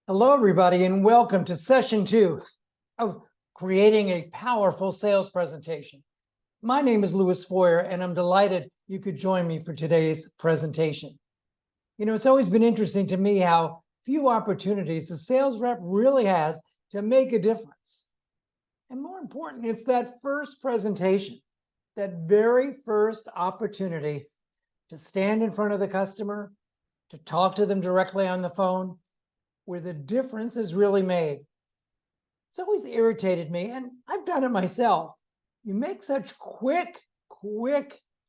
Hello, everybody, and welcome to session 2 of creating a powerful sales presentation. My name is Louis Foyer, and I'm delighted you could join me for today's presentation. You know, it's always been interesting to me how few opportunities the sales rep really has to make a difference. And more important, it's that first presentation, that very first opportunity to stand in front of the customer, to talk to them directly on the phone, where the difference is really made. It's always irritated me, and I've done it myself. You make such quick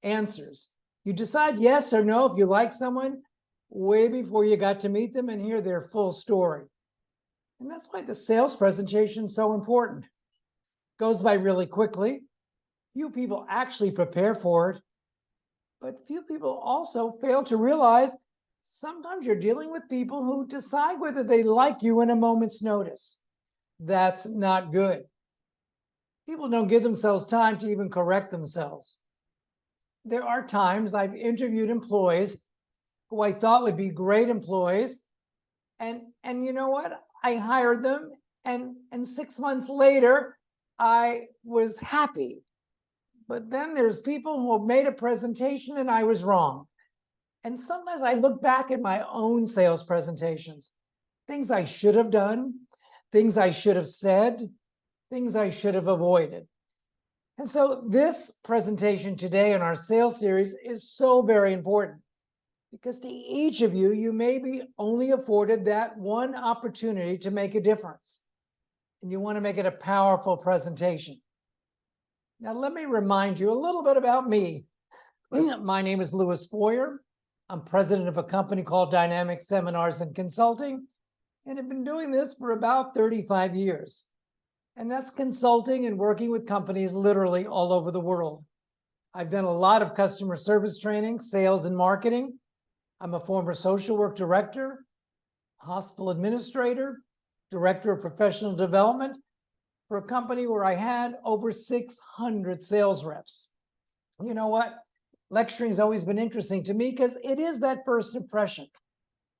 answers. You decide yes or no if you like someone way before you got to meet them and hear their full story. And that's why the sales presentation is so important. Goes by really quickly. Few people actually prepare for it, but few people also fail to realize sometimes you're dealing with people who decide whether they like you in a moment's notice. That's not good. People don't give themselves time to even correct themselves. There are times I've interviewed employees who I thought would be great employees, and you know what? I hired them, and 6 months later, I was happy. But then there's people who have made a presentation and I was wrong. And sometimes I look back at my own sales presentations, things I should have done, things I should have said, things I should have avoided. And so this presentation today in our sales series is so very important because to each of you, you may be only afforded that one opportunity to make a difference. And you want to make it a powerful presentation. Now, let me remind you a little bit about me. My name is Louis Foyer. I'm president of a company called Dynamic Seminars and Consulting, and I've been doing this for about 35 years. And that's consulting and working with companies literally all over the world. I've done a lot of customer service training, sales and marketing. I'm a former social work director, hospital administrator, director of professional development for a company where I had over 600 sales reps. You know what? Lecturing has always been interesting to me because it is that first impression.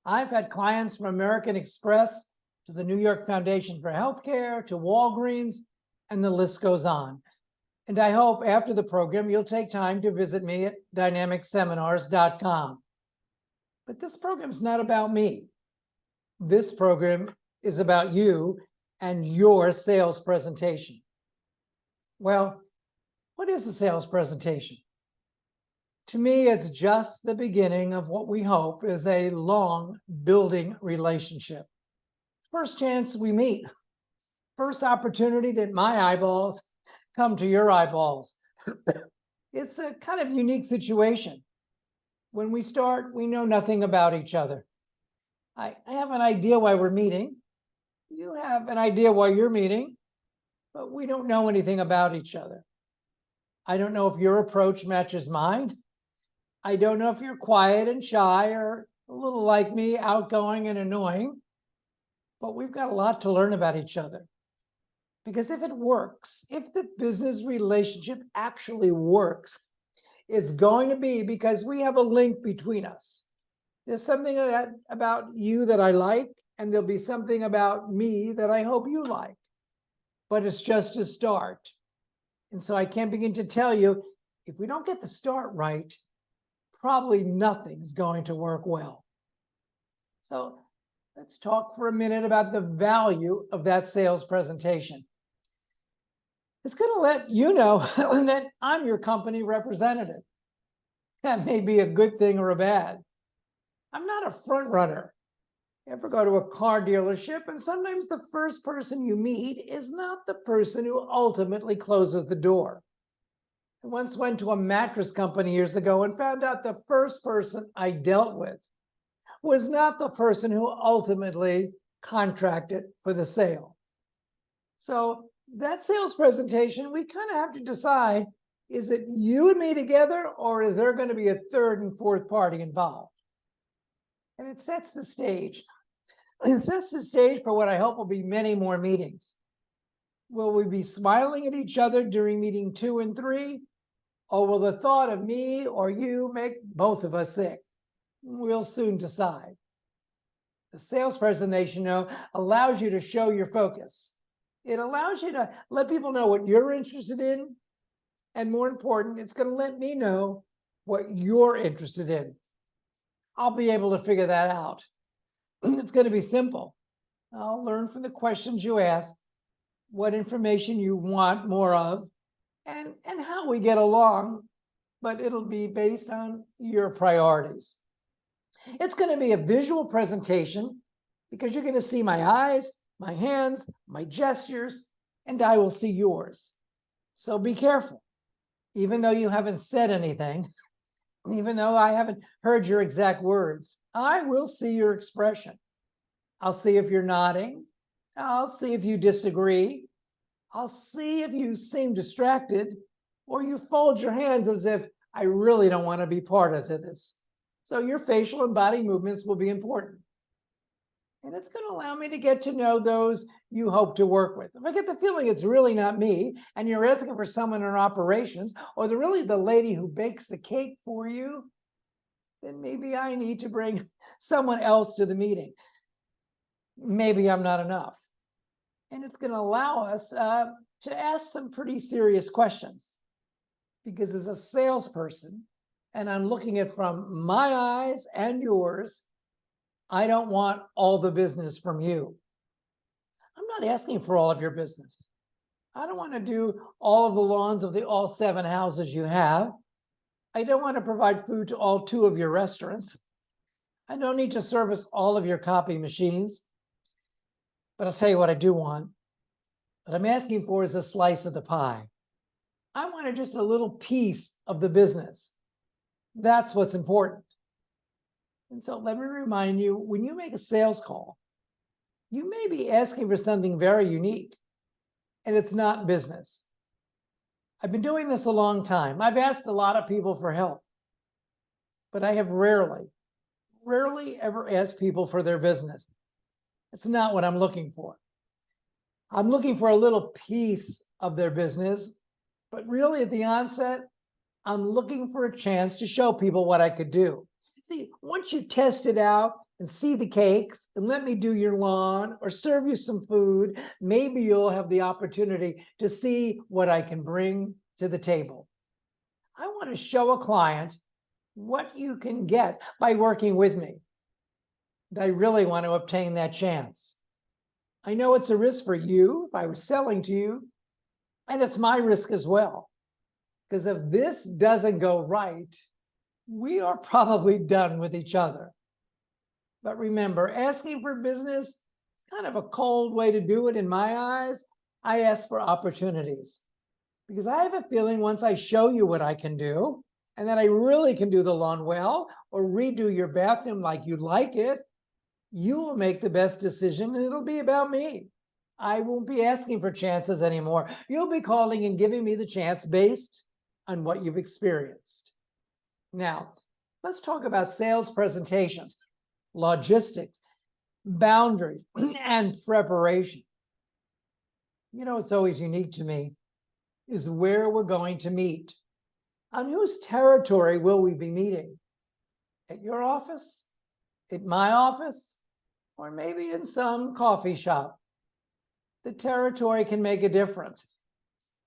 I've had clients from American Express to the New York Foundation for Healthcare, to Walgreens, and the list goes on. And I hope after the program, you'll take time to visit me at dynamicseminars.com. But this program is not about me. This program is about you and your sales presentation. Well, what is a sales presentation? To me, it's just the beginning of what we hope is a long building relationship. First chance we meet, first opportunity that my eyeballs come to your eyeballs. It's a kind of unique situation. When we start, we know nothing about each other. I have an idea why we're meeting. You have an idea why you're meeting, but we don't know anything about each other. I don't know if your approach matches mine. I don't know if you're quiet and shy or a little like me, outgoing and annoying, but we've got a lot to learn about each other. Because if it works, if the business relationship actually works, it's going to be because we have a link between us. There's something about you that I like, and there'll be something about me that I hope you like. But it's just a start. And so I can't begin to tell you, if we don't get the start right, probably nothing's going to work well. So let's talk for a minute about the value of that sales presentation. It's going to let you know that I'm your company representative. That may be a good thing or a bad. I'm not a front runner. You ever go to a car dealership and sometimes the first person you meet is not the person who ultimately closes the door. I once went to a mattress company years ago and found out the first person I dealt with was not the person who ultimately contracted for the sale. So that sales presentation, we kind of have to decide, is it you and me together, or is there going to be a third and fourth party involved? And it sets the stage. It sets the stage for what I hope will be many more meetings. Will we be smiling at each other during meeting 2 and 3? Or will the thought of me or you make both of us sick? We'll soon decide. The sales presentation, allows you to show your focus. It allows you to let people know what you're interested in. And more important, it's going to let me know what you're interested in. I'll be able to figure that out. It's going to be simple. I'll learn from the questions you ask, what information you want more of, and how we get along, but it'll be based on your priorities. It's going to be a visual presentation because you're going to see my eyes, my hands, my gestures, and I will see yours. So be careful. Even though you haven't said anything, even though I haven't heard your exact words, I will see your expression. I'll see if you're nodding. I'll see if you disagree. I'll see if you seem distracted or you fold your hands as if I really don't want to be part of this. So your facial and body movements will be important. And it's going to allow me to get to know those you hope to work with. If I get the feeling it's really not me and you're asking for someone in operations or really the lady who bakes the cake for you, then maybe I need to bring someone else to the meeting. Maybe I'm not enough. And it's going to allow us to ask some pretty serious questions. Because as a salesperson, and I'm looking at from my eyes and yours, I don't want all the business from you. I'm not asking for all of your business. I don't want to do all of the lawns of all 7 houses you have. I don't want to provide food to all 2 of your restaurants. I don't need to service all of your copy machines. But I'll tell you what I do want. What I'm asking for is a slice of the pie. I wanted just a little piece of the business. That's what's important. And so let me remind you, when you make a sales call, you may be asking for something very unique, and it's not business. I've been doing this a long time. I've asked a lot of people for help, but I have rarely ever asked people for their business. It's not what I'm looking for. I'm looking for a little piece of their business, but really at the onset, I'm looking for a chance to show people what I could do. See, once you test it out and see the cakes and let me do your lawn or serve you some food, maybe you'll have the opportunity to see what I can bring to the table. I want to show a client what you can get by working with me. I really want to obtain that chance. I know it's a risk for you if I was selling to you, and it's my risk as well. Because if this doesn't go right, we are probably done with each other. But remember, asking for business is kind of a cold way to do it in my eyes. I ask for opportunities because I have a feeling once I show you what I can do, and that I really can do the lawn well or redo your bathroom like you like it, you will make the best decision and it'll be about me. I won't be asking for chances anymore. You'll be calling and giving me the chance based on what you've experienced. Now, let's talk about sales presentations, logistics, boundaries, and preparation. You know, what's always unique to me is where we're going to meet. On whose territory will we be meeting? At your office? At my office? Or maybe in some coffee shop? The territory can make a difference.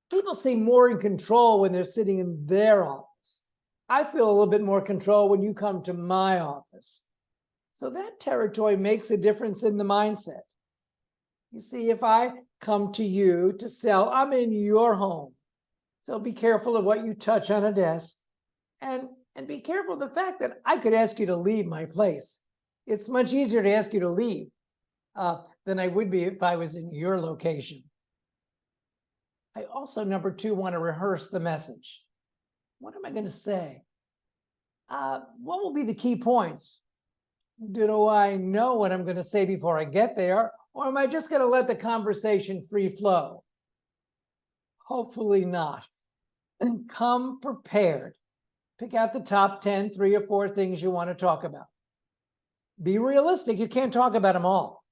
People seem more in control when they're sitting in their office. I feel a little bit more control when you come to my office. So that territory makes a difference in the mindset. You see, if I come to you to sell, I'm in your home. So be careful of what you touch on a desk, and be careful of the fact that I could ask you to leave my place. It's much easier to ask you to leave than I would be if I was in your location. I also, number 2, want to rehearse the message. What am I going to say? What will be the key points? Do I know what I'm going to say before I get there? Or am I just going to let the conversation free flow? Hopefully not. And come prepared. Pick out the top 10, 3 or 4 things you want to talk about. Be realistic. You can't talk about them all.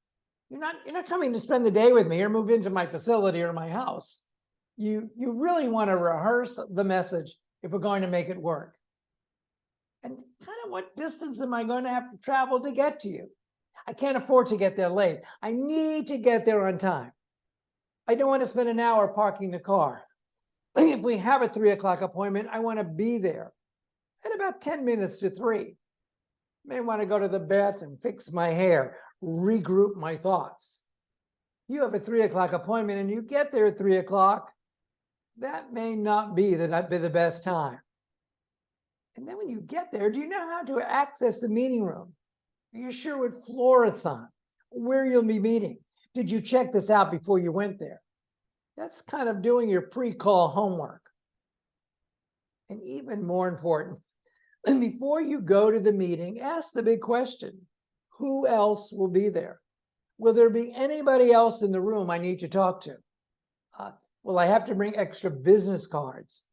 You're not coming to spend the day with me or move into my facility or my house. You really want to rehearse the message if we're going to make it work. And kind of what distance am I going to have to travel to get to you? I can't afford to get there late. I need to get there on time. I don't want to spend an hour parking the car. If we have a 3 o'clock appointment, I want to be there at about 10 minutes to 3. May want to go to the bathroom, fix my hair, regroup my thoughts. You have a 3 o'clock appointment and you get there at 3 o'clock, that may not be the best time. And then when you get there, do you know how to access the meeting room? Are you sure what floor it's on, where you'll be meeting? Did you check this out before you went there? That's kind of doing your pre-call homework. And even more important, before you go to the meeting, ask the big question: who else will be there? Will there be anybody else in the room I need to talk to? Will I have to bring extra business cards?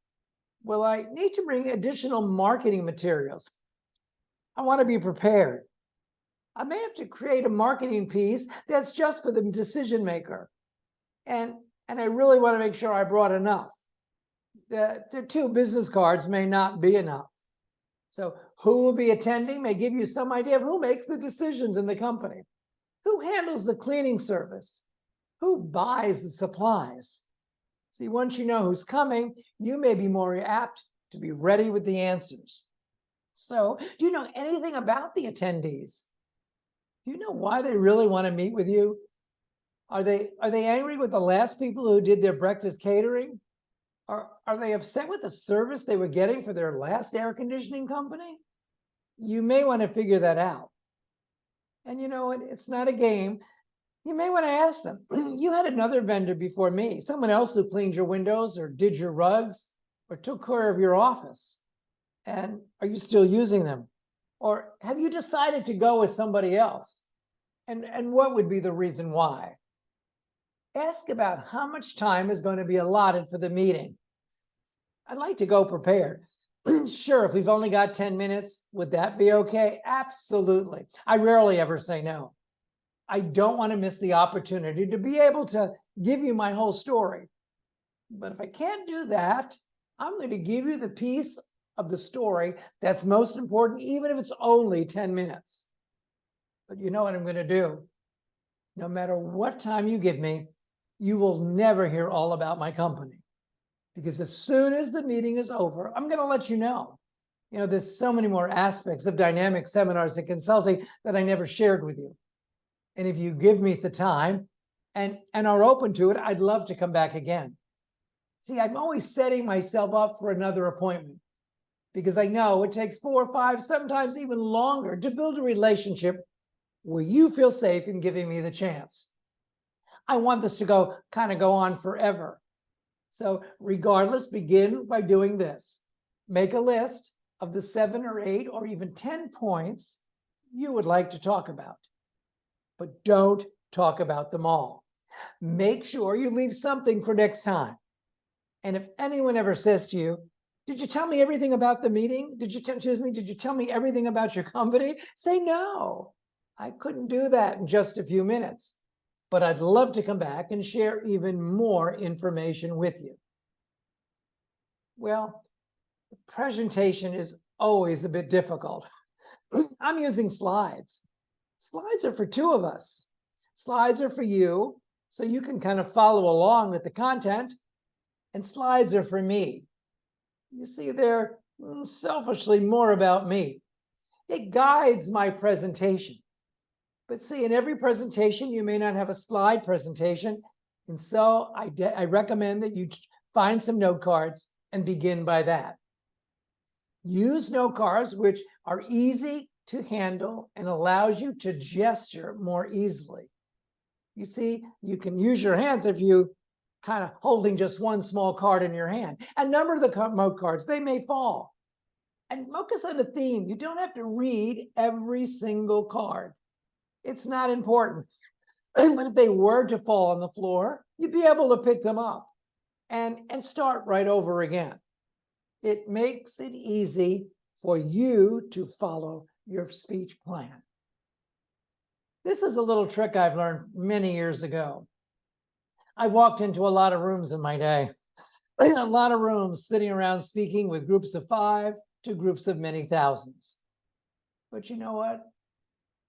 Will I need to bring additional marketing materials? I want to be prepared. I may have to create a marketing piece that's just for the decision maker. And I really want to make sure I brought enough. The 2 business cards may not be enough. So who will be attending may give you some idea of who makes the decisions in the company. Who handles the cleaning service? Who buys the supplies? See, once you know who's coming, you may be more apt to be ready with the answers. So, do you know anything about the attendees? Do you know why they really want to meet with you? Are they angry with the last people who did their breakfast catering? Or are they upset with the service they were getting for their last air conditioning company? You may want to figure that out. And you know what? It's not a game. You may want to ask them, you had another vendor before me, someone else who cleaned your windows or did your rugs or took care of your office. And are you still using them? Or have you decided to go with somebody else? And what would be the reason why? Ask about how much time is going to be allotted for the meeting. I'd like to go prepared. Sure, if we've only got 10 minutes, would that be okay? Absolutely. I rarely ever say no. I don't want to miss the opportunity to be able to give you my whole story. But if I can't do that, I'm going to give you the piece of the story that's most important, even if it's only 10 minutes. But you know what I'm going to do? No matter what time you give me, you will never hear all about my company. Because as soon as the meeting is over, I'm going to let you know. You know, there's so many more aspects of dynamic seminars and consulting that I never shared with you. And if you give me the time and are open to it, I'd love to come back again. See, I'm always setting myself up for another appointment because I know it takes 4 or 5, sometimes even longer to build a relationship where you feel safe in giving me the chance. I want this to go on forever. So regardless, begin by doing this. Make a list of the 7 or 8 or even 10 points you would like to talk about. But don't talk about them all. Make sure you leave something for next time. And if anyone ever says to you, did you tell me everything about the meeting? Did you tell me everything about your company? Say, no, I couldn't do that in just a few minutes. But I'd love to come back and share even more information with you. Well, the presentation is always a bit difficult. I'm using slides. Slides are for 2 of us. Slides are for you, so you can kind of follow along with the content. And slides are for me. You see, they're selfishly more about me. It guides my presentation. But see, in every presentation, you may not have a slide presentation. And so I recommend that you find some note cards and begin by that. Use note cards, which are easy to handle and allows you to gesture more easily. You see, you can use your hands if you kind of holding just one small card in your hand. And number the note cards, they may fall. And focus on the theme. You don't have to read every single card. It's not important. But if they were to fall on the floor, you'd be able to pick them up and start right over again. It makes it easy for you to follow your speech plan. This is a little trick I've learned many years ago. I walked into a lot of rooms in my day, a lot of rooms sitting around speaking with groups of 5 to groups of many thousands. But you know what?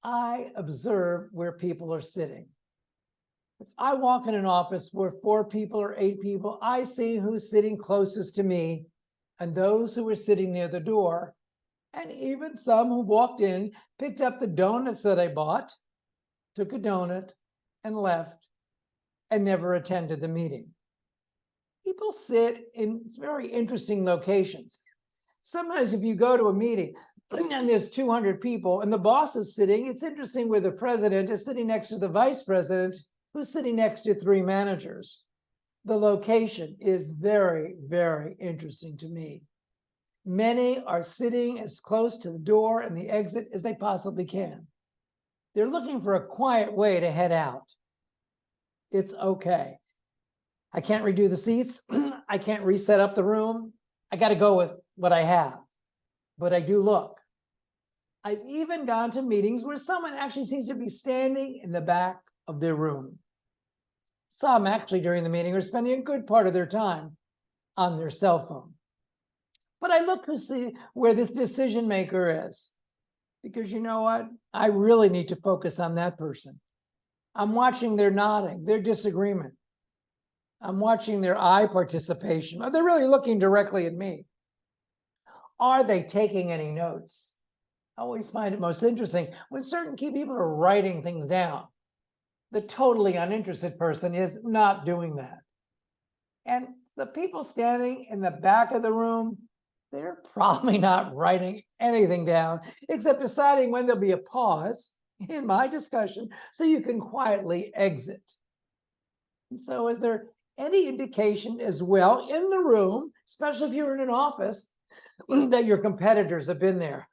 I observe where people are sitting. If I walk in an office where 4 people or 8 people, I see who's sitting closest to me and those who are sitting near the door, and even some who walked in, picked up the donuts that I bought, took a donut and left and never attended the meeting. People sit in very interesting locations. Sometimes if you go to a meeting and there's 200 people and the boss is sitting, it's interesting where the president is sitting next to the vice president, who's sitting next to 3 managers. The location is very, very interesting to me. Many are sitting as close to the door and the exit as they possibly can. They're looking for a quiet way to head out. It's okay. I can't redo the seats. I can't reset up the room. I got to go with what I have, but I do look. I've even gone to meetings where someone actually seems to be standing in the back of their room. Some actually during the meeting are spending a good part of their time on their cell phone. But I look to see where this decision maker is, because you know what? I really need to focus on that person. I'm watching their nodding, their disagreement. I'm watching their eye participation. Are they really looking directly at me? Are they taking any notes? I always find it most interesting when certain key people are writing things down. The totally uninterested person is not doing that. And the people standing in the back of the room, they're probably not writing anything down, except deciding when there'll be a pause in my discussion so you can quietly exit. And so is there any indication as well in the room, especially if you're in an office, that your competitors have been there?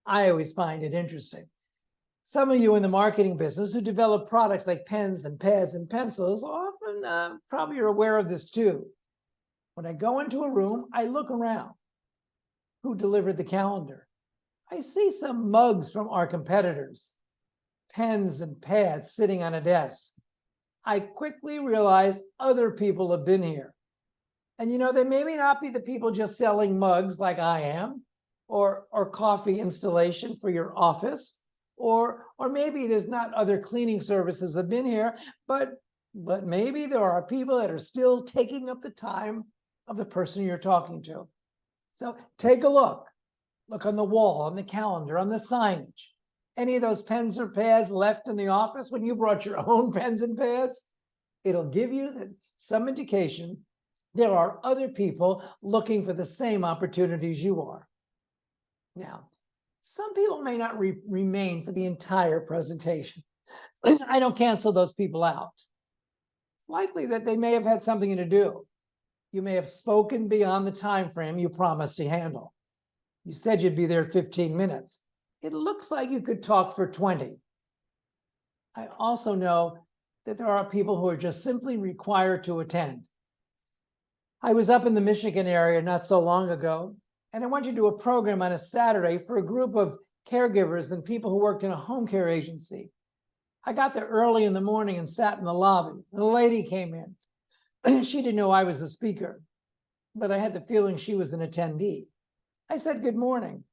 I always find it interesting. Some of you in the marketing business who develop products like pens and pads and pencils often probably are aware of this too. When I go into a room, I look around. Who delivered the calendar? I see some mugs from our competitors, pens and pads sitting on a desk. I quickly realize other people have been here. And you know, they may not be the people just selling mugs like I am, or coffee installation for your office, or maybe there's not other cleaning services have been here, but maybe there are people that are still taking up the time of the person you're talking to. So take a look. Look on the wall, on the calendar, on the signage. Any of those pens or pads left in the office when you brought your own pens and pads? It'll give you some indication there are other people looking for the same opportunities you are. Now, some people may not remain for the entire presentation. I don't cancel those people out. It's likely that they may have had something to do. You may have spoken beyond the time frame you promised to handle. You said you'd be there 15 minutes. It looks like you could talk for 20. I also know that there are people who are just simply required to attend. I was up in the Michigan area not so long ago, and I went to do a program on a Saturday for a group of caregivers and people who worked in a home care agency. I got there early in the morning and sat in the lobby. The lady came in. She didn't know I was the speaker, but I had the feeling she was an attendee. I said, "Good morning."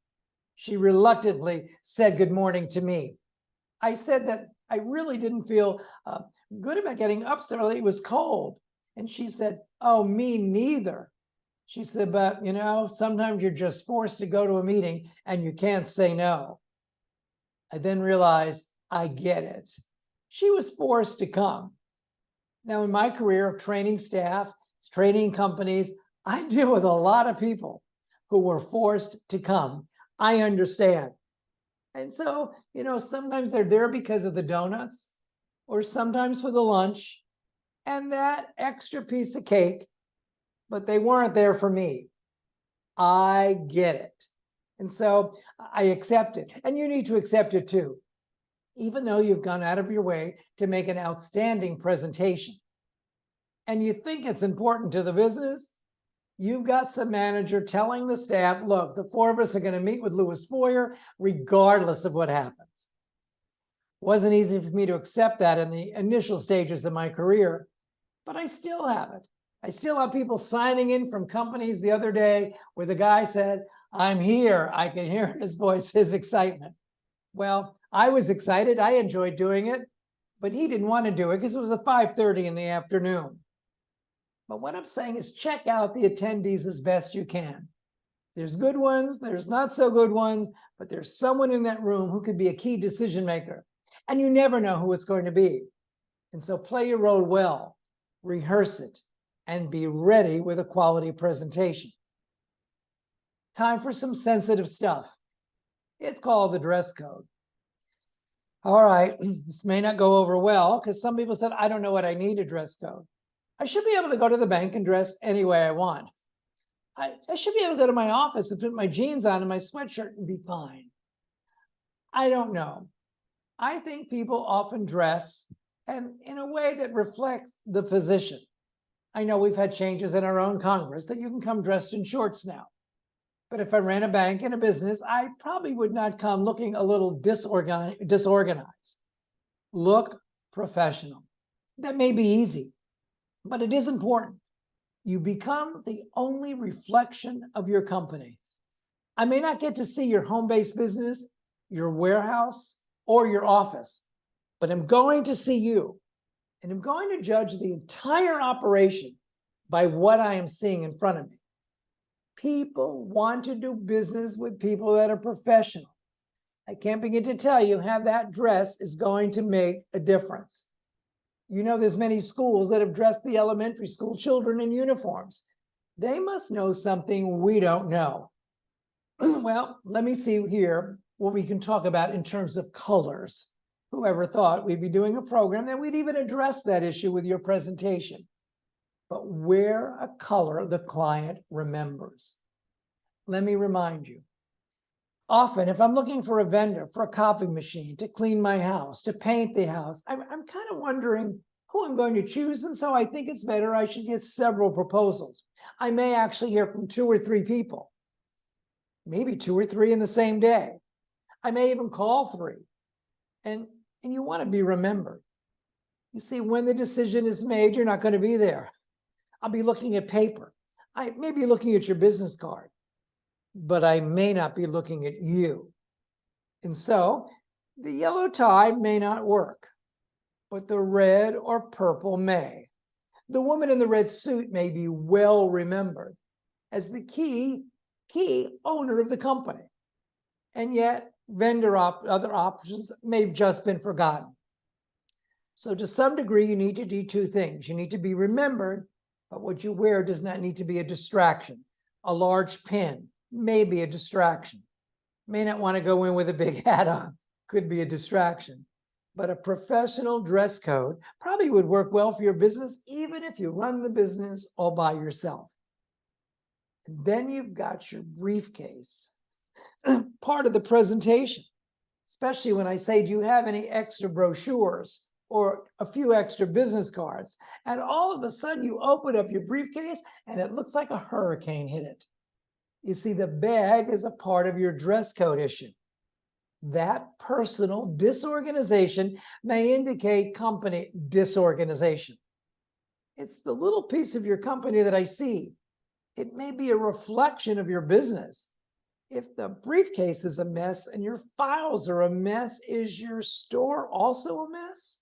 She reluctantly said good morning to me. I said that I really didn't feel good about getting up so early. It was cold. And she said, "Oh, me neither." She said, "But you know, sometimes you're just forced to go to a meeting and you can't say no." I then realized I get it. She was forced to come. Now, in my career of training staff, training companies, I deal with a lot of people who were forced to come. I understand. And so, you know, sometimes they're there because of the donuts, or sometimes for the lunch and that extra piece of cake, but they weren't there for me. I get it. And so I accept it. And you need to accept it too, even though you've gone out of your way to make an outstanding presentation. And you think it's important to the business, you've got some manager telling the staff, "Look, the 4 of us are going to meet with Louis Foyer regardless of what happens." It wasn't easy for me to accept that in the initial stages of my career, but I still have it. I still have people signing in from companies the other day where the guy said, "I'm here." I can hear in his voice his excitement. Well, I was excited. I enjoyed doing it, but he didn't want to do it because it was at 5:30 in the afternoon. But what I'm saying is check out the attendees as best you can. There's good ones, there's not so good ones, but there's someone in that room who could be a key decision maker. And you never know who it's going to be. And so play your role well, rehearse it, and be ready with a quality presentation. Time for some sensitive stuff. It's called the dress code. All right, this may not go over well because some people said, I don't know what I need a dress code. I should be able to go to the bank and dress any way I want. I should be able to go to my office and put my jeans on and my sweatshirt and be fine. I don't know. I think people often dress and in a way that reflects the position. I know we've had changes in our own Congress that you can come dressed in shorts now. But if I ran a bank and a business, I probably would not come looking a little disorganized. Look professional. That may be easy, but it is important. You become the only reflection of your company. I may not get to see your home-based business, your warehouse, or your office, but I'm going to see you, and I'm going to judge the entire operation by what I am seeing in front of me. People want to do business with people that are professional. I can't begin to tell you how that dress is going to make a difference. You know, there's many schools that have dressed the elementary school children in uniforms. They must know something we don't know. Well, let me see here what we can talk about in terms of colors. Whoever thought we'd be doing a program that we'd even address that issue with your presentation. But wear a color the client remembers. Let me remind you. Often, if I'm looking for a vendor for a copy machine to clean my house, to paint the house, I'm kind of wondering who I'm going to choose. And so I think it's better I should get several proposals. I may actually hear from 2 or 3 people, maybe 2 or 3 in the same day. I may even call 3. And you want to be remembered. You see, when the decision is made, you're not going to be there. I'll be looking at paper. I may be looking at your business card, but I may not be looking at you. And so the yellow tie may not work, but the red or purple may. The woman in the red suit may be well remembered as the key owner of the company. And yet other options may have just been forgotten. So to some degree, you need to do 2 things. You need to be remembered, but what you wear does not need to be a distraction. A large pin may be a distraction. May not want to go in with a big hat on. Could be a distraction. But a professional dress code probably would work well for your business, even if you run the business all by yourself. And then you've got your briefcase, part of the presentation, especially when I say, do you have any extra brochures or a few extra business cards? And all of a sudden you open up your briefcase and it looks like a hurricane hit it. You see, the bag is a part of your dress code issue. That personal disorganization may indicate company disorganization. It's the little piece of your company that I see. It may be a reflection of your business. If the briefcase is a mess and your files are a mess, is your store also a mess?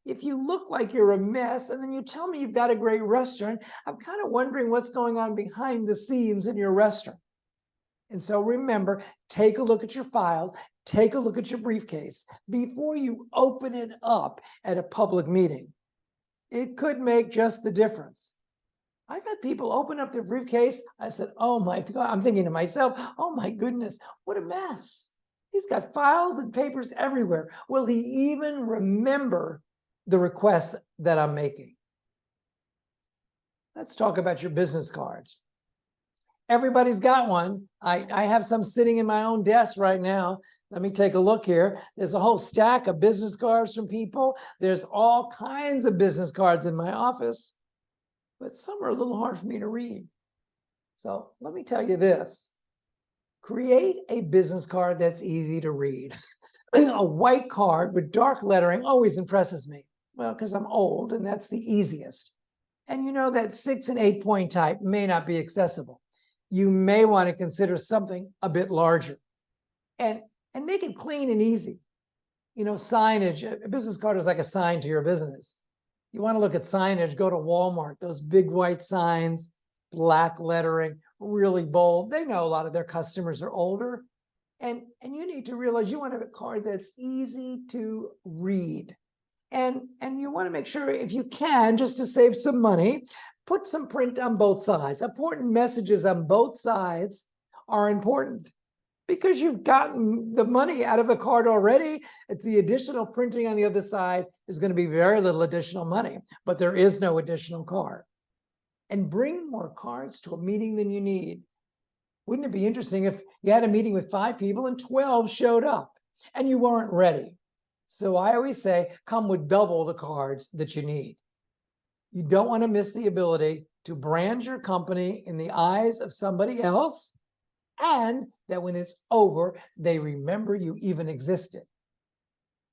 If you look like you're a mess and then you tell me you've got a great restaurant, I'm kind of wondering what's going on behind the scenes in your restaurant. And so remember, take a look at your files, take a look at your briefcase before you open it up at a public meeting. It could make just the difference. I've had people open up their briefcase. I said, oh my God, I'm thinking to myself, oh my goodness, what a mess. He's got files and papers everywhere. Will he even remember the requests that I'm making? Let's talk about your business cards. Everybody's got one. I have some sitting in my own desk right now. Let me take a look here. There's a whole stack of business cards from people. There's all kinds of business cards in my office, but some are a little hard for me to read. So let me tell you this. Create a business card that's easy to read. A white card with dark lettering always impresses me. Well, because I'm old and that's the easiest. And you know that 6 and 8 point type may not be accessible. You may want to consider something a bit larger and make it clean and easy. Signage, a business card is like a sign to your business. You want to look at signage, go to Walmart, those big white signs, black lettering, really bold. They know a lot of their customers are older. And you need to realize you want to have a card that's easy to read. And you want to make sure, if you can, just to save some money, put some print on both sides. Important messages on both sides are important because you've gotten the money out of the card already. The additional printing on the other side is going to be very little additional money, but there is no additional card. And bring more cards to a meeting than you need. Wouldn't it be interesting if you had a meeting with 5 people and 12 showed up and you weren't ready? So I always say, come with double the cards that you need. You don't want to miss the ability to brand your company in the eyes of somebody else, and that when it's over, they remember you even existed.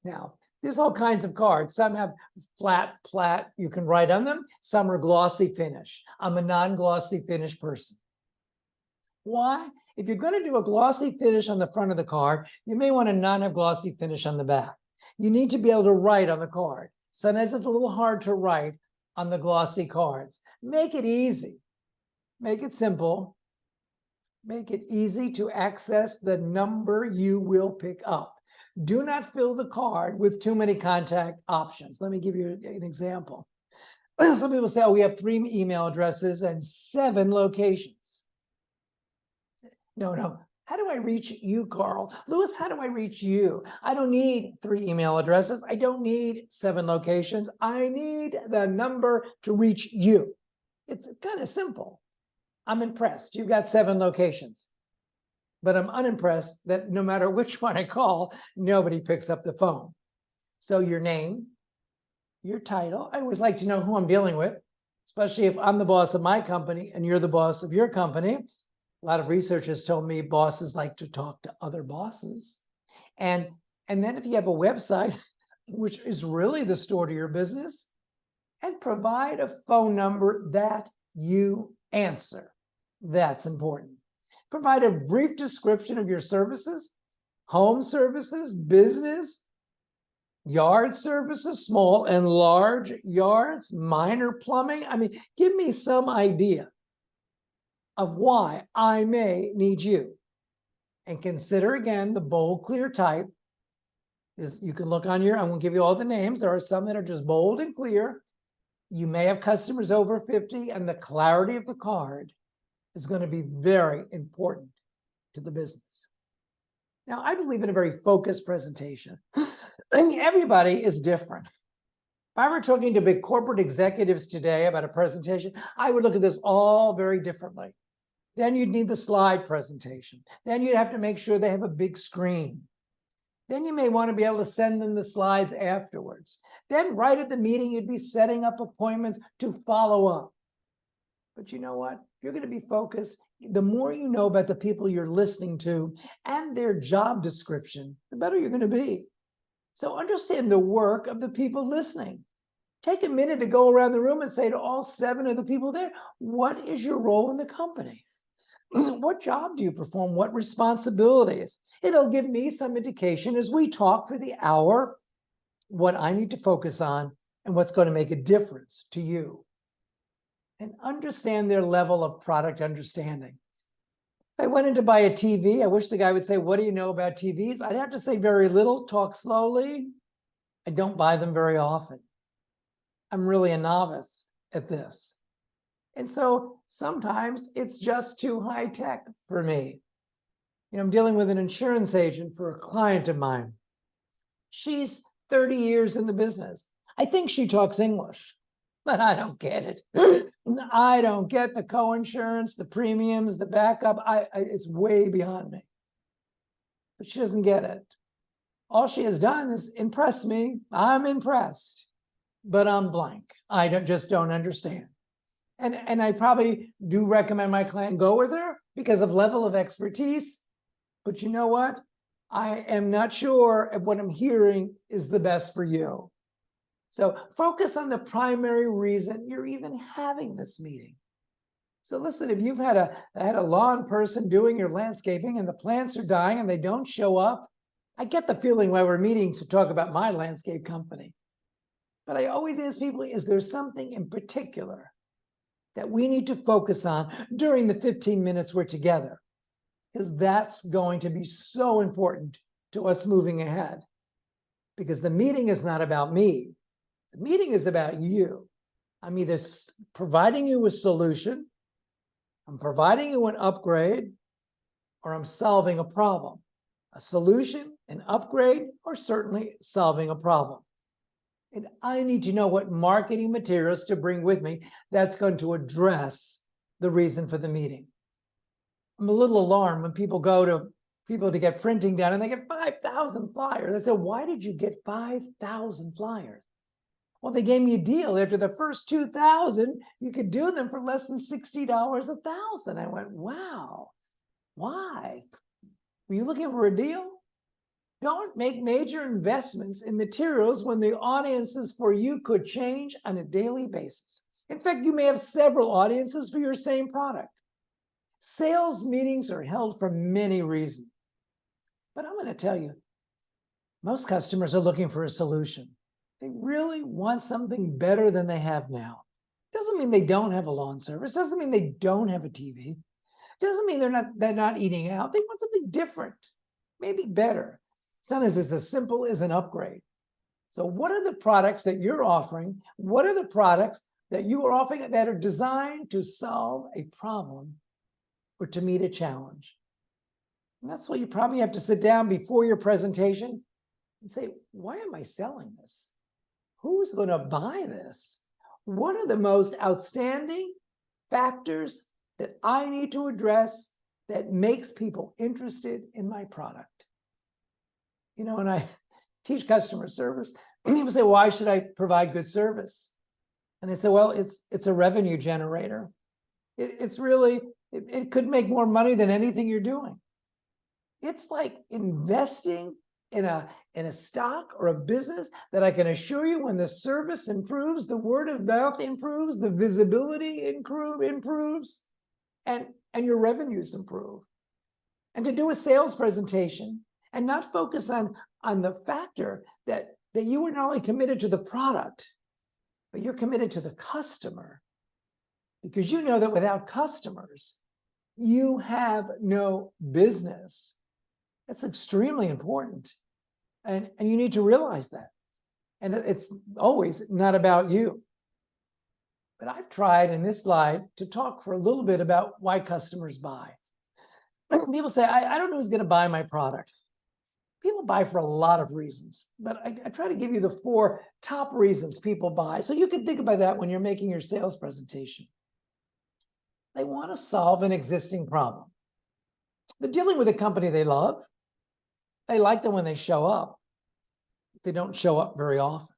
Now, there's all kinds of cards. Some have flat, you can write on them. Some are glossy finish. I'm a non-glossy finish person. Why? If you're going to do a glossy finish on the front of the card, you may want to not have glossy finish on the back. You need to be able to write on the card. Sometimes it's a little hard to write on the glossy cards. Make it easy. Make it simple. Make it easy to access the number you will pick up. Do not fill the card with too many contact options. Let me give you an example. Some people say, oh, we have 3 email addresses and 7 locations. No. How do I reach you, Carl? Louis, how do I reach you? I don't need 3 email addresses. I don't need 7 locations. I need the number to reach you. It's kind of simple. I'm impressed. You've got 7 locations. But I'm unimpressed that no matter which one I call, nobody picks up the phone. So your name, your title. I always like to know who I'm dealing with, especially if I'm the boss of my company and you're the boss of your company. A lot of research has told me bosses like to talk to other bosses. And then if you have a website, which is really the store to your business, and provide a phone number that you answer. That's important. Provide a brief description of your services, home services, business, yard services, small and large yards, minor plumbing. I mean, give me some idea of why I may need you. And consider again the bold, clear type. You can look on I won't give you all the names. There are some that are just bold and clear. You may have customers over 50, and the clarity of the card is going to be very important to the business. Now, I believe in a very focused presentation. And everybody is different. If I were talking to big corporate executives today about a presentation, I would look at this all very differently. Then you'd need the slide presentation. Then you'd have to make sure they have a big screen. Then you may want to be able to send them the slides afterwards. Then right at the meeting, you'd be setting up appointments to follow up. But you know what? If you're going to be focused, the more you know about the people you're listening to and their job description, the better you're going to be. So understand the work of the people listening. Take a minute to go around the room and say to all 7 of the people there, what is your role in the company? What job do you perform? What responsibilities? It'll give me some indication as we talk for the hour what I need to focus on and what's going to make a difference to you. And understand their level of product understanding. If I went in to buy a TV, I wish the guy would say, what do you know about TVs? I'd have to say very little, talk slowly. I don't buy them very often. I'm really a novice at this. And so sometimes it's just too high tech for me. I'm dealing with an insurance agent for a client of mine. She's 30 years in the business. I think she talks English, but I don't get it. I don't get the co-insurance, the premiums, the backup. It's way beyond me. But she doesn't get it. All she has done is impress me. I'm impressed, but I'm blank. I just don't understand. And I probably do recommend my client go with her because of level of expertise. But you know what? I am not sure if what I'm hearing is the best for you. So focus on the primary reason you're even having this meeting. So listen, if you've had a lawn person doing your landscaping and the plants are dying and they don't show up, I get the feeling while we're meeting to talk about my landscape company, but I always ask people, is there something in particular that we need to focus on during the 15 minutes we're together? Because that's going to be so important to us moving ahead. Because the meeting is not about me. The meeting is about you. I'm either providing you a solution, I'm providing you an upgrade, or I'm solving a problem. A solution, an upgrade, or certainly solving a problem. And I need to know what marketing materials to bring with me that's going to address the reason for the meeting. I'm a little alarmed when people go to people to get printing done and they get 5,000 flyers. I said, why did you get 5,000 flyers? Well, they gave me a deal. After the first 2,000, you could do them for less than $60 a thousand. I went, wow, why? Were you looking for a deal? Don't make major investments in materials when the audiences for you could change on a daily basis. In fact, you may have several audiences for your same product. Sales meetings are held for many reasons. But I'm going to tell you, most customers are looking for a solution. They really want something better than they have now. Doesn't mean they don't have a lawn service. Doesn't mean they don't have a TV. Doesn't mean they're not eating out. They want something different, maybe better. Sometimes it's as simple as an upgrade. So what are the products that you're offering? What are the products that you are offering that are designed to solve a problem or to meet a challenge? And that's why you probably have to sit down before your presentation and say, why am I selling this? Who's going to buy this? What are the most outstanding factors that I need to address that makes people interested in my product? You know, when I teach customer service, people say, why should I provide good service? And I say, well, it's a revenue generator. It's really, it could make more money than anything you're doing. It's like investing in a stock or a business that I can assure you when the service improves, the word of mouth improves, the visibility improves, and your revenues improve. And to do a sales presentation and not focus on the factor that you are not only committed to the product, but you're committed to the customer, because you know that without customers, you have no business. That's extremely important. And you need to realize that. And it's always not about you. But I've tried in this slide to talk for a little bit about why customers buy. People say, I don't know who's going to buy my product. People buy for a lot of reasons, but I try to give you the 4 top reasons people buy. So you can think about that when you're making your sales presentation. They want to solve an existing problem. They're dealing with a company they love. They like them when they show up. They don't show up very often.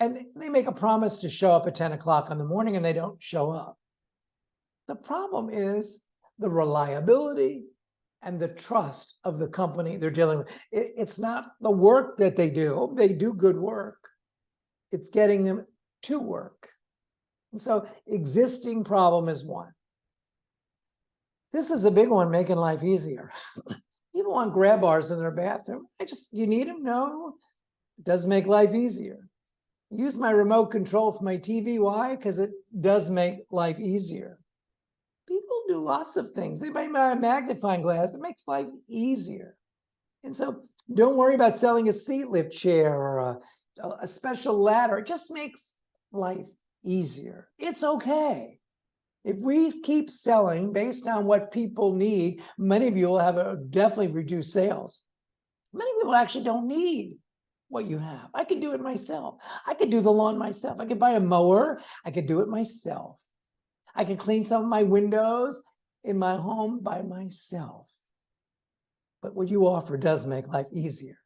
And they make a promise to show up at 10 o'clock in the morning and they don't show up. The problem is the reliability and the trust of the company they're dealing with. It's not the work that they do. They do good work. It's getting them to work. And so existing problem is one. This is a big one, making life easier. People want grab bars in their bathroom. Do you need them? No. It does make life easier. Use my remote control for my TV. Why? Because it does make life easier. People do lots of things. They might buy a magnifying glass. It makes life easier. And so don't worry about selling a seat lift chair or a special ladder. It just makes life easier. It's okay. If we keep selling based on what people need, many of you will have definitely reduced sales. Many people actually don't need what you have. I could do it myself. I could do the lawn myself. I could buy a mower. I could do it myself. I can clean some of my windows in my home by myself. But what you offer does make life easier.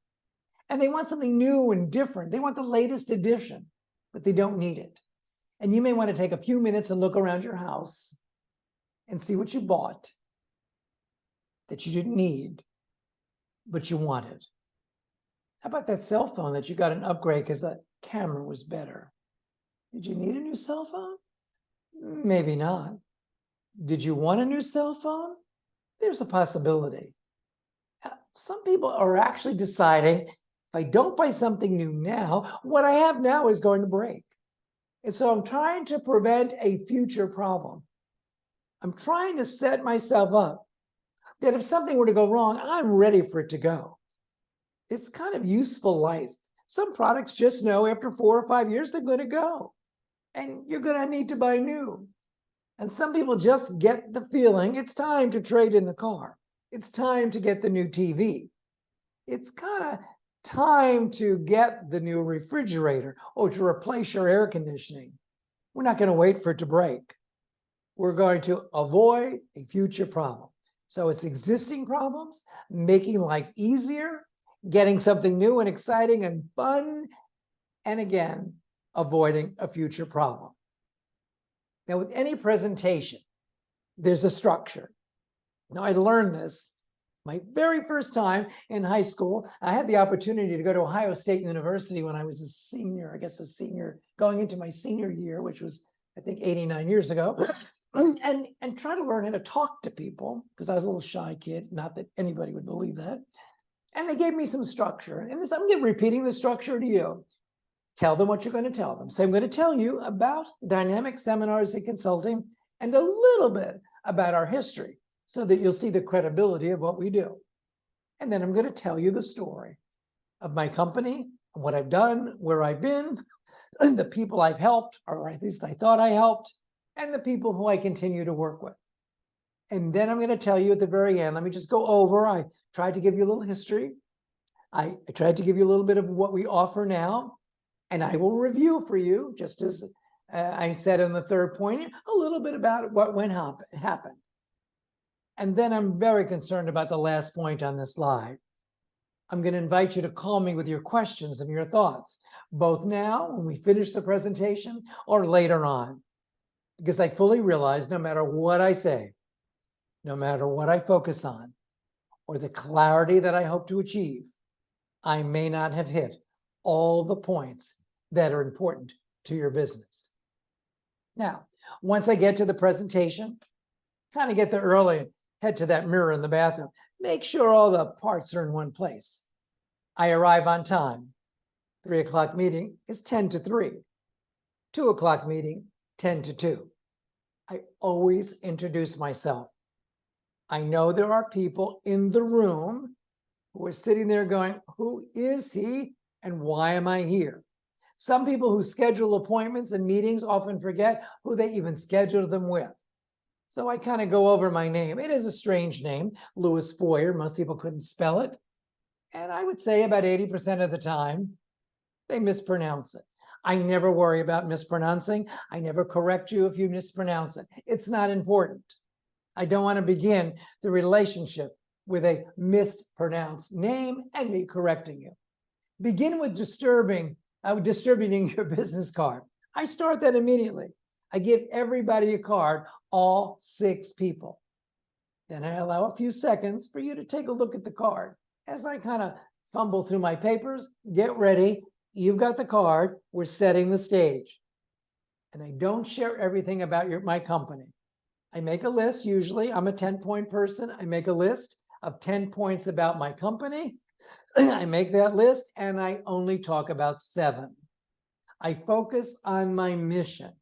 And they want something new and different. They want the latest edition, but they don't need it. And you may want to take a few minutes and look around your house and see what you bought that you didn't need, but you wanted. How about that cell phone that you got an upgrade because the camera was better? Did you need a new cell phone? Maybe not. Did you want a new cell phone? There's a possibility. Some people are actually deciding, if I don't buy something new now, what I have now is going to break. And so I'm trying to prevent a future problem. I'm trying to set myself up that if something were to go wrong, I'm ready for it to go. It's kind of useful life. Some products just know after 4 or 5 years, they're going to go and you're going to need to buy new. And some people just get the feeling it's time to trade in the car. It's time to get the new TV. It's kind of time to get the new refrigerator or to replace your air conditioning. We're not going to wait for it to break. We're going to avoid a future problem. So it's existing problems, making life easier, getting something new and exciting and fun, and again, avoiding a future problem. Now, with any presentation, there's a structure. Now, I learned this my very first time in high school. I had the opportunity to go to Ohio State University when I was a senior, going into my senior year, which was, I think, 89 years ago, and try to learn how to talk to people because I was a little shy kid, not that anybody would believe that. And they gave me some structure. And this, I'm repeating the structure to you. Tell them what you're going to tell them. So I'm going to tell you about dynamic seminars and consulting and a little bit about our history so that you'll see the credibility of what we do. And then I'm going to tell you the story of my company, what I've done, where I've been, and the people I've helped, or at least I thought I helped, and the people who I continue to work with. And then I'm going to tell you at the very end, let me just go over. I tried to give you a little history. I tried to give you a little bit of what we offer now. And I will review for you, just as I said in the third point, a little bit about what happened. And then I'm very concerned about the last point on this slide. I'm going to invite you to call me with your questions and your thoughts, both now when we finish the presentation or later on, because I fully realize no matter what I say, no matter what I focus on, or the clarity that I hope to achieve, I may not have hit all the points that are important to your business. Now, once I get to the presentation, kind of get there early and head to that mirror in the bathroom. Make sure all the parts are in one place. I arrive on time. 3 o'clock meeting is 10 to 3. 2 o'clock meeting, 10 to 2. I always introduce myself. I know there are people in the room who are sitting there going, who is he and why am I here? Some people who schedule appointments and meetings often forget who they even scheduled them with. So I kind of go over my name. It is a strange name, Louis Foyer. Most people couldn't spell it. And I would say about 80% of the time, they mispronounce it. I never worry about mispronouncing. I never correct you if you mispronounce it. It's not important. I don't want to begin the relationship with a mispronounced name and me correcting you. Begin with distributing your business card. I start that immediately. I give everybody a card, all 6 people. Then I allow a few seconds for you to take a look at the card. As I kind of fumble through my papers, get ready. You've got the card. We're setting the stage. And I don't share everything about my company. I make a list. Usually I'm a 10-point person. I make a list of 10 points about my company. I make that list and I only talk about 7. I focus on my mission.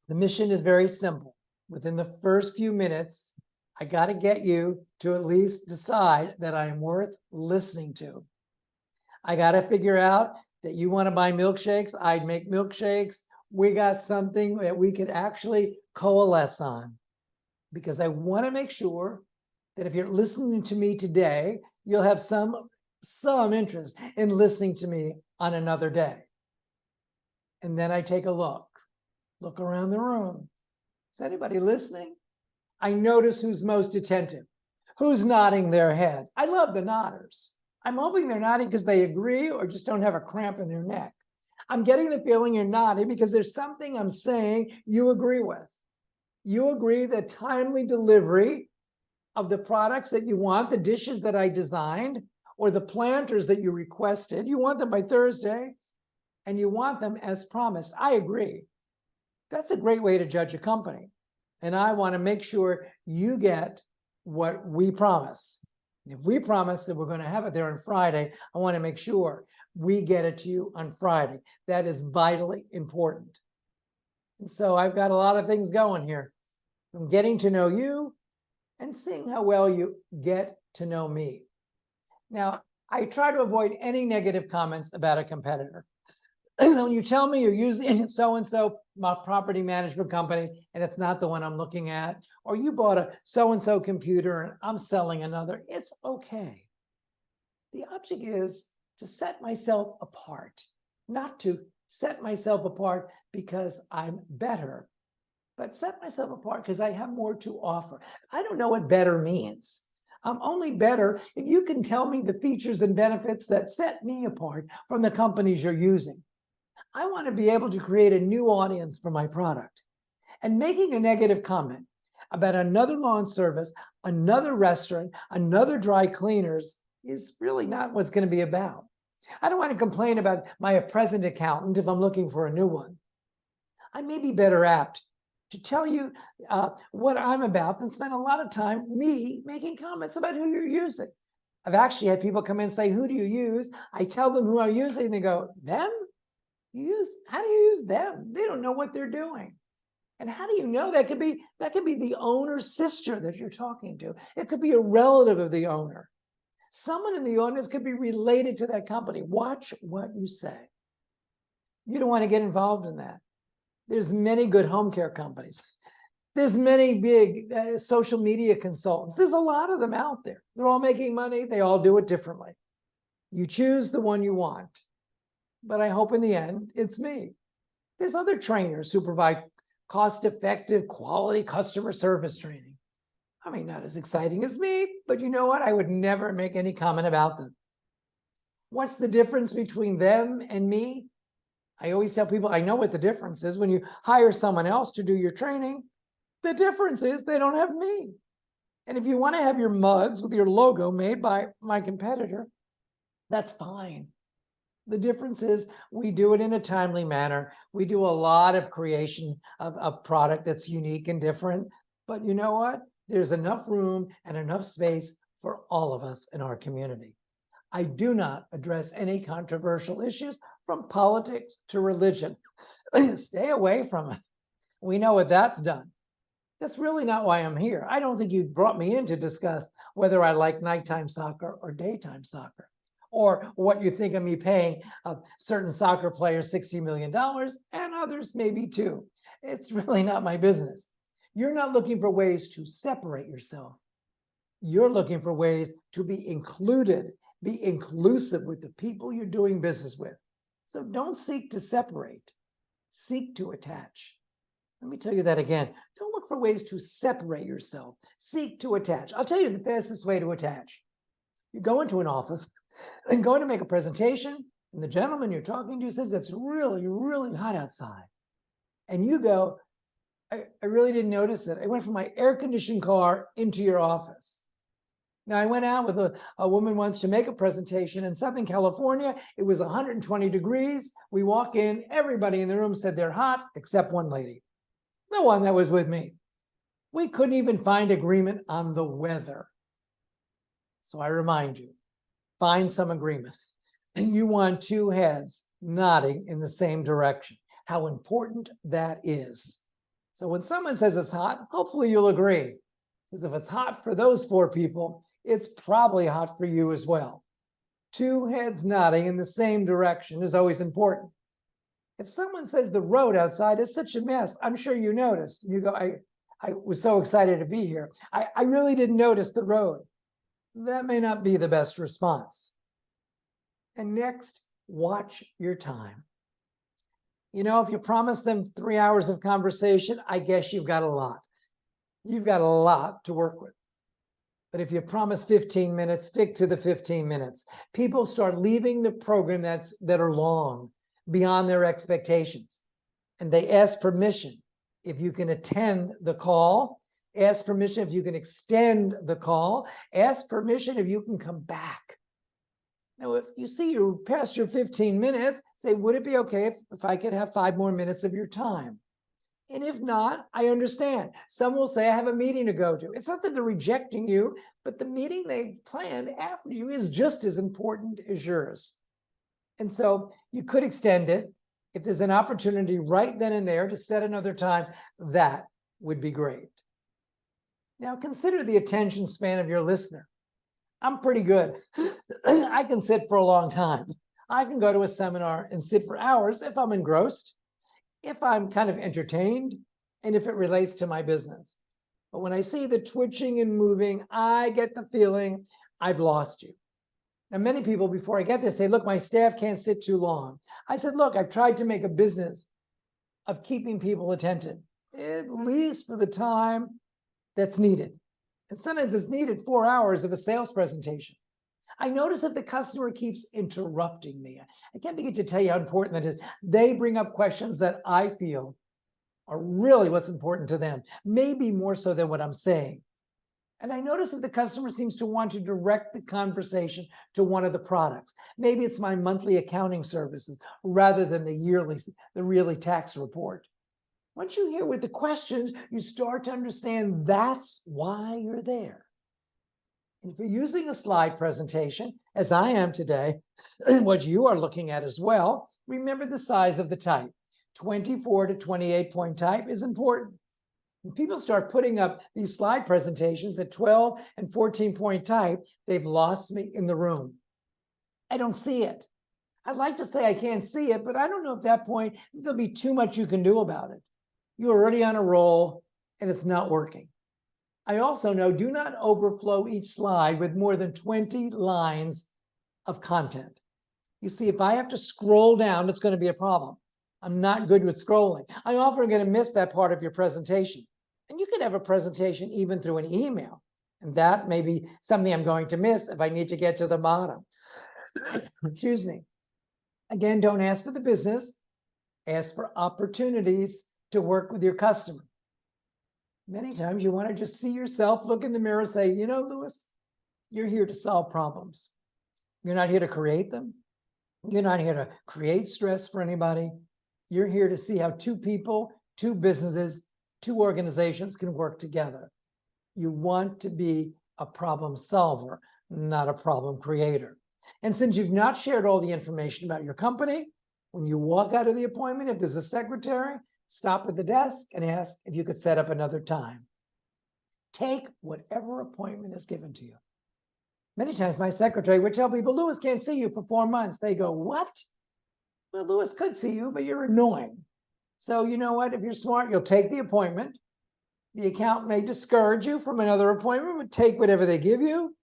The mission is very simple. Within the first few minutes, I got to get you to at least decide that I am worth listening to. I got to figure out that you want to buy milkshakes. I'd make milkshakes. We got something that we could actually coalesce on, because I want to make sure that if you're listening to me today, you'll have some interest in listening to me on another day. And then I take a look around the room. Is anybody listening? I notice who's most attentive, who's nodding their head. I love the nodders. I'm hoping they're nodding because they agree or just don't have a cramp in their neck. I'm getting the feeling you're nodding because there's something I'm saying you agree with. You agree that timely delivery of the products that you want, the dishes that I designed, or the planters that you requested, you want them by Thursday, and you want them as promised. I agree. That's a great way to judge a company. And I want to make sure you get what we promise. If we promise that we're going to have it there on Friday, I want to make sure we get it to you on Friday. That is vitally important. And so I've got a lot of things going here. From getting to know you and seeing how well you get to know me. Now, I try to avoid any negative comments about a competitor. When you tell me you're using so-and-so property management company and it's not the one I'm looking at, or you bought a so-and-so computer and I'm selling another, it's okay. The object is to set myself apart, not to set myself apart because I'm better, but set myself apart because I have more to offer. I don't know what better means. I'm only better if you can tell me the features and benefits that set me apart from the companies you're using. I want to be able to create a new audience for my product. And making a negative comment about another lawn service, another restaurant, another dry cleaners is really not what's going to be about. I don't want to complain about my present accountant if I'm looking for a new one. I may be better apt to tell you what I'm about than spend a lot of time me making comments about who you're using. I've actually had people come in and say, who do you use? I tell them who I'm using and they go, them? How do you use them? They don't know what they're doing. And how do you know? That could be the owner's sister that you're talking to. It could be a relative of the owner. Someone in the audience could be related to that company. Watch what you say. You don't want to get involved in that. There's many good home care companies. There's many big social media consultants. There's a lot of them out there. They're all making money. They all do it differently. You choose the one you want. But I hope in the end, it's me. There's other trainers who provide cost-effective, quality customer service training. I mean, not as exciting as me, but you know what? I would never make any comment about them. What's the difference between them and me? I always tell people, I know what the difference is. When you hire someone else to do your training, the difference is they don't have me. And if you want to have your mugs with your logo made by my competitor, that's fine. The difference is we do it in a timely manner. We do a lot of creation of a product that's unique and different. But you know what? There's enough room and enough space for all of us in our community. I do not address any controversial issues from politics to religion. Stay away from it. We know what that's done. That's really not why I'm here. I don't think you brought me in to discuss whether I like nighttime soccer or daytime soccer, or what you think of me paying certain soccer players $60 million and others maybe too. It's really not my business. You're not looking for ways to separate yourself. You're looking for ways to be included, be inclusive with the people you're doing business with. So don't seek to separate, seek to attach. Let me tell you that again. Don't look for ways to separate yourself, seek to attach. I'll tell you the fastest way to attach. You go into an office and going to make a presentation, and the gentleman you're talking to says it's really, really hot outside. And you go, I really didn't notice it. I went from my air-conditioned car into your office. Now, I went out with a woman once to make a presentation in Southern California. It was 120 degrees. We walk in, everybody in the room said they're hot, except one lady, the one that was with me. We couldn't even find agreement on the weather. So I remind you, find some agreement. And you want two heads nodding in the same direction. How important that is. So when someone says it's hot, hopefully you'll agree. Because if it's hot for those four people, it's probably hot for you as well. Two heads nodding in the same direction is always important. If someone says the road outside is such a mess, I'm sure you noticed. You go, I was so excited to be here. I really didn't notice the road. That may not be the best response. And next, watch your time. You know, if you promise them 3 hours of conversation, I guess you've got a lot. You've got a lot to work with. But if you promise 15 minutes, stick to the 15 minutes. People start leaving the program that are long, beyond their expectations. And they ask permission if you can attend the call, ask permission if you can extend the call, ask permission if you can come back. Now, if you see you're past your 15 minutes, say, would it be okay if I could have 5 more minutes of your time? And if not, I understand. Some will say, I have a meeting to go to. It's not that they're rejecting you, but the meeting they planned after you is just as important as yours. And so you could extend it. If there's an opportunity right then and there to set another time, that would be great. Now consider the attention span of your listener. I'm pretty good. I can sit for a long time. I can go to a seminar and sit for hours if I'm engrossed, if I'm kind of entertained, and if it relates to my business. But when I see the twitching and moving, I get the feeling I've lost you. Now, many people before I get there say, look, my staff can't sit too long. I said, look, I've tried to make a business of keeping people attentive, at least for the time that's needed. And sometimes it's needed 4 hours of a sales presentation. I notice if the customer keeps interrupting me, I can't begin to tell you how important that is. They bring up questions that I feel are really what's important to them, maybe more so than what I'm saying. And I notice if the customer seems to want to direct the conversation to one of the products. Maybe it's my monthly accounting services rather than the yearly tax report. Once you hear with the questions, you start to understand that's why you're there. And if you're using a slide presentation, as I am today, and what you are looking at as well, remember the size of the type. 24 to 28 point type is important. When people start putting up these slide presentations at 12 and 14 point type, they've lost me in the room. I don't see it. I'd like to say I can't see it, but I don't know at that point if there'll be too much you can do about it. You're already on a roll and it's not working. I also know do not overflow each slide with more than 20 lines of content. You see, if I have to scroll down, it's going to be a problem. I'm not good with scrolling. I often am going to miss that part of your presentation. And you could have a presentation even through an email. And that may be something I'm going to miss if I need to get to the bottom. Excuse me. Again, don't ask for the business. Ask for opportunities to work with your customer. Many times you want to just see yourself, look in the mirror, say, you know, Lewis, you're here to solve problems. You're not here to create them. You're not here to create stress for anybody. You're here to see how two people, two businesses, two organizations can work together. You want to be a problem solver, not a problem creator. And since you've not shared all the information about your company, when you walk out of the appointment, if there's a secretary, stop at the desk and ask if you could set up another time. Take whatever appointment is given to you. Many times my secretary would tell people, Lewis can't see you for 4 months. They go, what? Well, Lewis could see you, but you're annoying. So you know what? If you're smart, you'll take the appointment. The account may discourage you from another appointment, but take whatever they give you.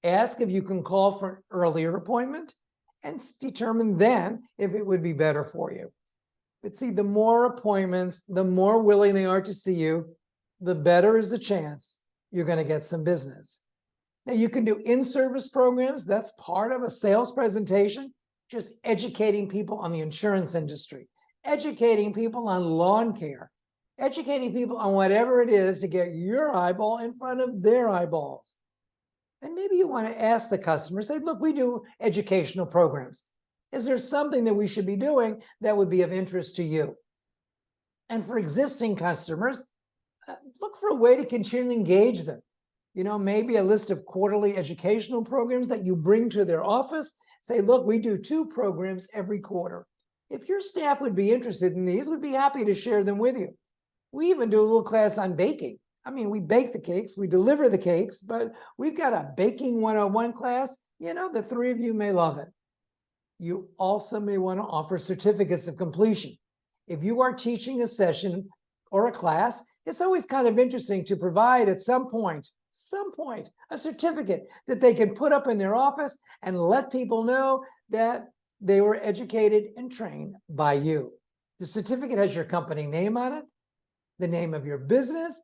Ask if you can call for an earlier appointment and determine then if it would be better for you. But see, the more appointments, the more willing they are to see you, the better is the chance you're going to get some business. Now, you can do in-service programs. That's part of a sales presentation, just educating people on the insurance industry, educating people on lawn care, educating people on whatever it is to get your eyeball in front of their eyeballs. And maybe you want to ask the customer, say, look, we do educational programs. Is there something that we should be doing that would be of interest to you? And for existing customers, look for a way to continually engage them. You know, maybe a list of quarterly educational programs that you bring to their office. Say, look, we do 2 programs every quarter. If your staff would be interested in these, we'd be happy to share them with you. We even do a little class on baking. I mean, we bake the cakes, we deliver the cakes, but we've got a baking 101 class. You know, the 3 of you may love it. You also may want to offer certificates of completion. If you are teaching a session or a class, it's always kind of interesting to provide at some point, a certificate that they can put up in their office and let people know that they were educated and trained by you. The certificate has your company name on it, the name of your business,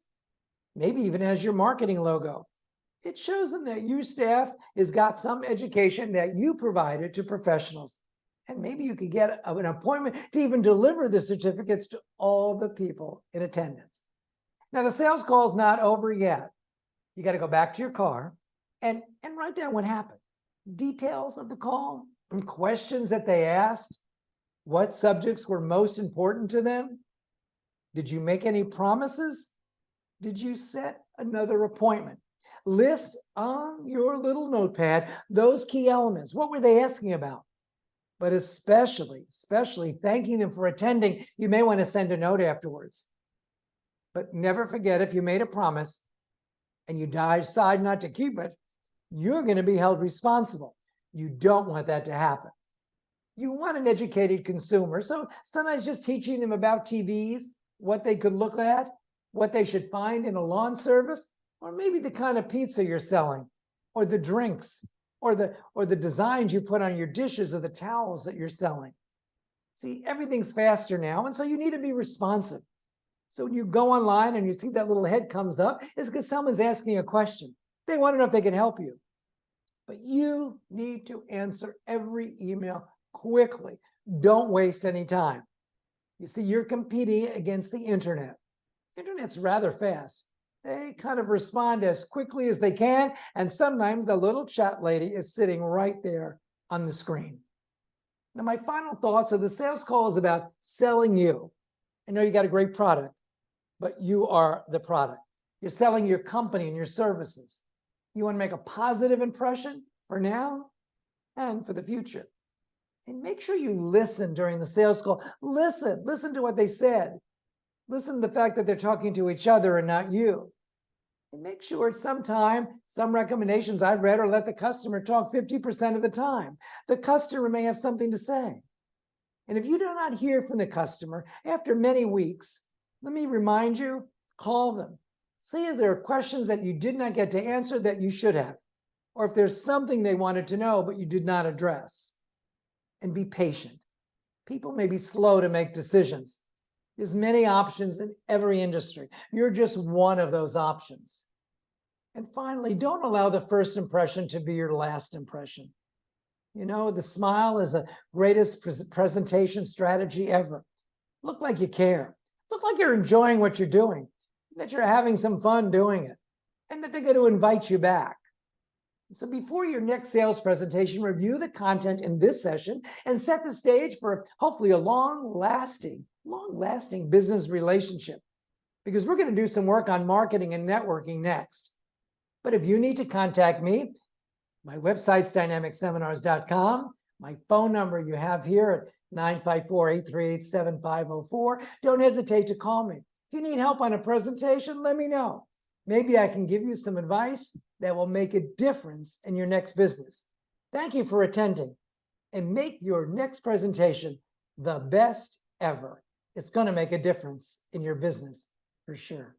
maybe even has your marketing logo. It shows them that your staff has got some education that you provided to professionals. And maybe you could get an appointment to even deliver the certificates to all the people in attendance. Now, the sales call is not over yet. You got to go back to your car and write down what happened. Details of the call and questions that they asked, what subjects were most important to them. Did you make any promises? Did you set another appointment? List on your little notepad those key elements. What were they asking about? But especially thanking them for attending. You may want to send a note afterwards. But never forget, if you made a promise and you decide not to keep it, you're going to be held responsible. You don't want that to happen. You want an educated consumer. So sometimes just teaching them about TVs, what they could look at, what they should find in a lawn service, or maybe the kind of pizza you're selling, or the drinks, or the designs you put on your dishes, or the towels that you're selling. See, everything's faster now, and so you need to be responsive. So when you go online and you see that little head comes up, it's because someone's asking a question. They want to know if they can help you. But you need to answer every email quickly. Don't waste any time. You see, you're competing against the internet. Internet's rather fast. They kind of respond as quickly as they can, and sometimes the little chat lady is sitting right there on the screen. Now, my final thoughts are the sales call is about selling you. I know you got a great product, but you are the product. You're selling your company and your services. You want to make a positive impression for now and for the future. And make sure you listen during the sales call. Listen to what they said. Listen to the fact that they're talking to each other and not you. And make sure some recommendations I've read are let the customer talk 50% of the time. The customer may have something to say. And if you do not hear from the customer after many weeks, let me remind you, call them. See if there are questions that you did not get to answer that you should have, or if there's something they wanted to know but you did not address. And be patient. People may be slow to make decisions. There's many options in every industry. You're just one of those options. And finally, don't allow the first impression to be your last impression. You know, the smile is the greatest presentation strategy ever. Look like you care. Look like you're enjoying what you're doing, that you're having some fun doing it, and that they're going to invite you back. So before your next sales presentation, review the content in this session and set the stage for hopefully a long-lasting business relationship, because we're going to do some work on marketing and networking next. But if you need to contact me, my website's dynamicseminars.com. My phone number you have here at 954-838-7504. Don't hesitate to call me. If you need help on a presentation, let me know. Maybe I can give you some advice that will make a difference in your next business. Thank you for attending, and make your next presentation the best ever. It's going to make a difference in your business for sure.